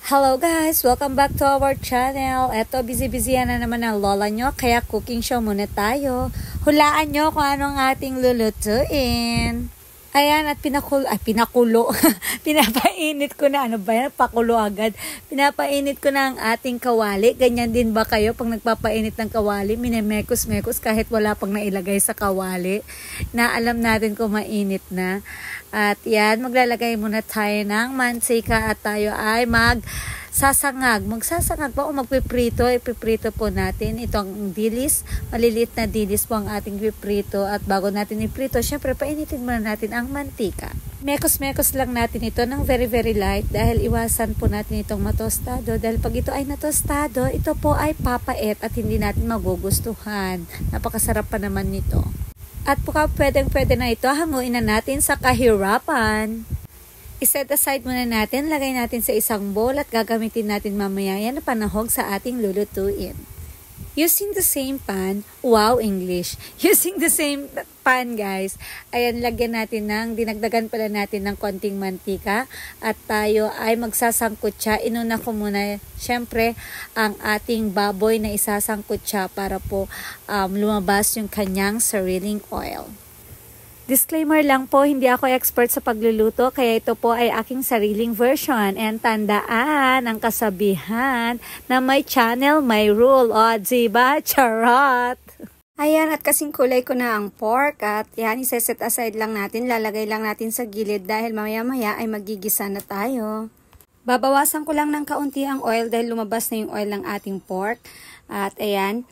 Hello guys! Welcome back to our channel. Eto, busy-busy na naman ang lola nyo, kaya cooking show muna tayo. Hulaan nyo kung anong ating lulutuin. Ayan, at pinakulo. Pinapainit ko na, ano ba yan? Pakulo agad. Pinapainit ko na ang ating kawali. Ganyan din ba kayo pag nagpapainit ng kawali? Minemekos-mekos kahit wala pang nailagay sa kawali. Na alam natin kung mainit na. At yan, maglalagay muna tayo ng mantika at tayo ay magsasangag po o magpiprito. Ipiprito po natin itong dilis. Maliliit na dilis po ang ating piprito. At bago natin iprito, syempre painitin muna natin ang mantika. Mekos-mekos lang natin ito ng very light dahil iwasan po natin itong matostado. Dahil pag ito ay natostado, ito po ay papait at hindi natin magugustuhan. Napakasarap pa naman nito. At pwede na ito, hanguin na natin sa kahirapan. I-set aside muna natin, lagay natin sa isang bowl at gagamitin natin mamaya yan na panahog sa ating lulutuin. Using the same pan, wow English, using the same pan guys, ayan lagyan natin dinagdagan pala natin ng konting mantika at tayo ay magsasangkot siya. Inuna ko muna syempre ang ating baboy na isasangkot siya para po lumabas yung kanyang sariling oil. Disclaimer lang po, hindi ako expert sa pagluluto, kaya ito po ay aking sariling version. And tandaan ang kasabihan na may channel, may rule. O, diba? Charot! Ayan, at kasing kulay ko na ang pork. At yan, iseset aside lang natin. Lalagay lang natin sa gilid dahil mamaya-maya ay magigisa na tayo. Babawasan ko lang ng kaunti ang oil dahil lumabas na yung oil ng ating pork. At ayan.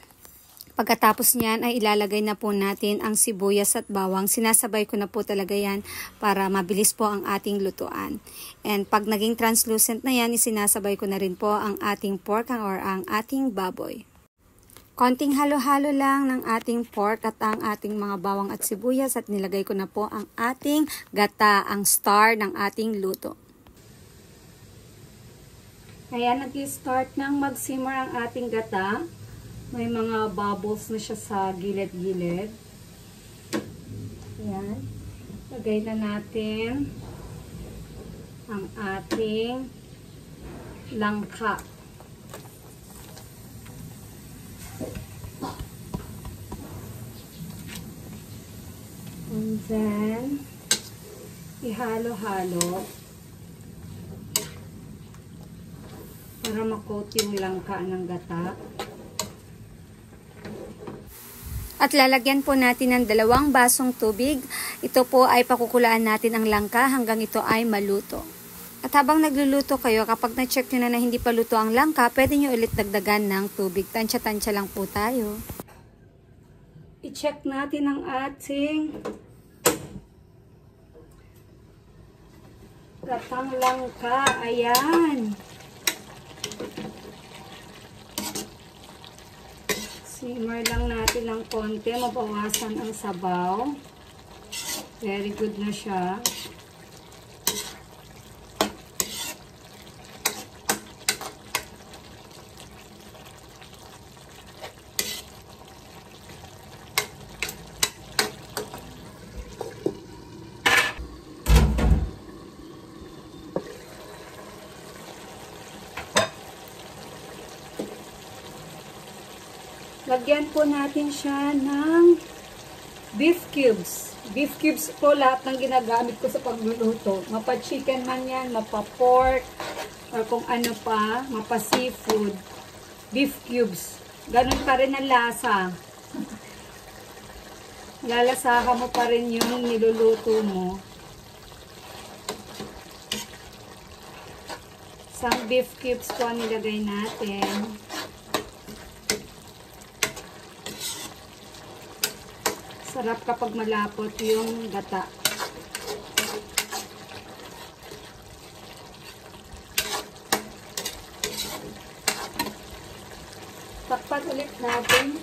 Pagkatapos niyan ay ilalagay na po natin ang sibuyas at bawang. Sinasabay ko na po talaga yan para mabilis po ang ating lutuan. And pag naging translucent na yan, isinasabay ko na rin po ang ating pork or ang ating baboy. Konting halo-halo lang ng ating pork at ang ating mga bawang at sibuyas at nilagay ko na po ang ating gata, ang star ng ating luto. Ayan, nag-start nang mag-simmer ang ating gata. May mga bubbles na siya sa gilid-gilid. Ayan. Lagay na natin ang ating langka. And then, ihalo-halo para makot yung langka ng gata. At lalagyan po natin ng 2 basong tubig. Ito po ay pakukulaan natin ang langka hanggang ito ay maluto. At habang nagluluto kayo, kapag na-check nyo na hindi pa luto ang langka, pwede nyo ulit dagdagan ng tubig. Tansya-tansya lang po tayo. I-check natin ang ating gatang langka. Ayan. Simmer lang natin ng konti, mabawasan ang sabaw. Very good na siya. Lagyan po natin siya ng beef cubes. Beef cubes po lahat ng ginagamit ko sa pagluluto. Mapa-chicken man yan, mapa-pork, or kung ano pa, mapa-seafood. Beef cubes. Ganun pa rin ang lasa. Lalasahan mo pa rin yung niluluto mo. Isang beef cubes po ang nilagay natin. Sarap kapag malapot yung gata. Takpan ulit natin.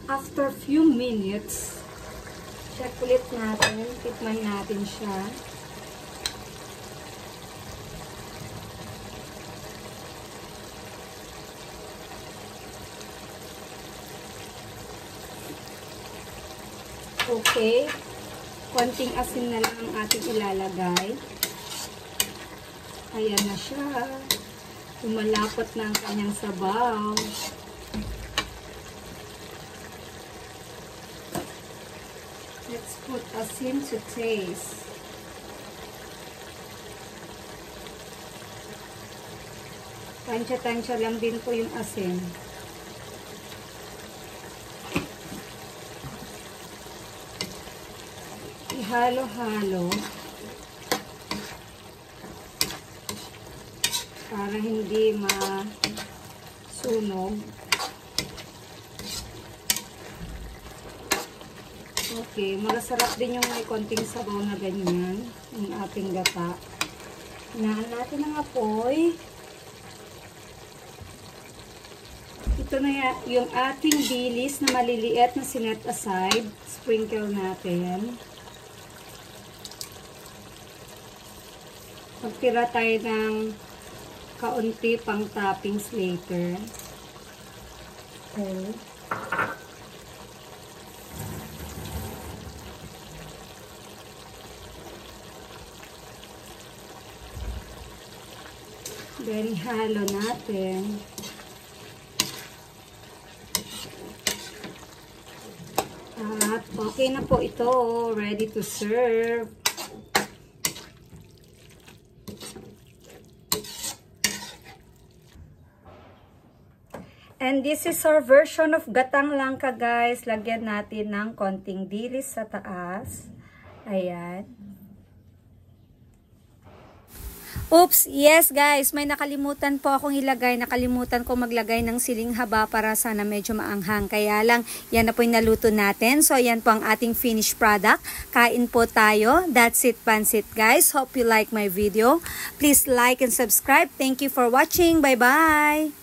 After few minutes, check ulit natin. Tikman natin siya. Okay. Konting asin na lang ang ating ilalagay. Ayan na siya. Lumalapot na ang kanyang sabaw. Let's put asin to taste. Tansya-tansya lang din po yung asin. Ihalo-halo para hindi masunog. Okay, masarap din yung may konting sabaw na ganyan, yung ating gata. Hinaan natin ang apoy. Ito na yung ating dilis na maliliit na sinet aside. Sprinkle natin. Magtira tayo ng kaunti pang toppings later. Okay. Then, halo natin. At okay na po ito. Ready to serve. And this is our version of gatang langka, guys. Lagyan natin ng konting dilis sa taas. Ayan. Oops, yes guys, may nakalimutan po akong ilagay. Nakalimutan ko maglagay ng siling haba para sana medyo maanghang. Kaya lang, yan na po yung naluto natin. So, yan po ang ating finished product. Kain po tayo. That's it, pansit guys. Hope you like my video. Please like and subscribe. Thank you for watching. Bye-bye!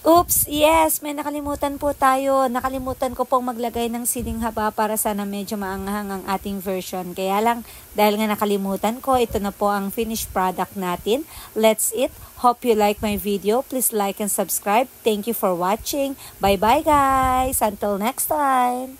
Oops, yes, may nakalimutan po tayo. Nakalimutan ko pong maglagay ng siling haba para sana medyo maanghang ang ating version. Kaya lang, dahil nga nakalimutan ko, ito na po ang finished product natin. Let's eat. Hope you like my video. Please like and subscribe. Thank you for watching. Bye-bye guys. Until next time.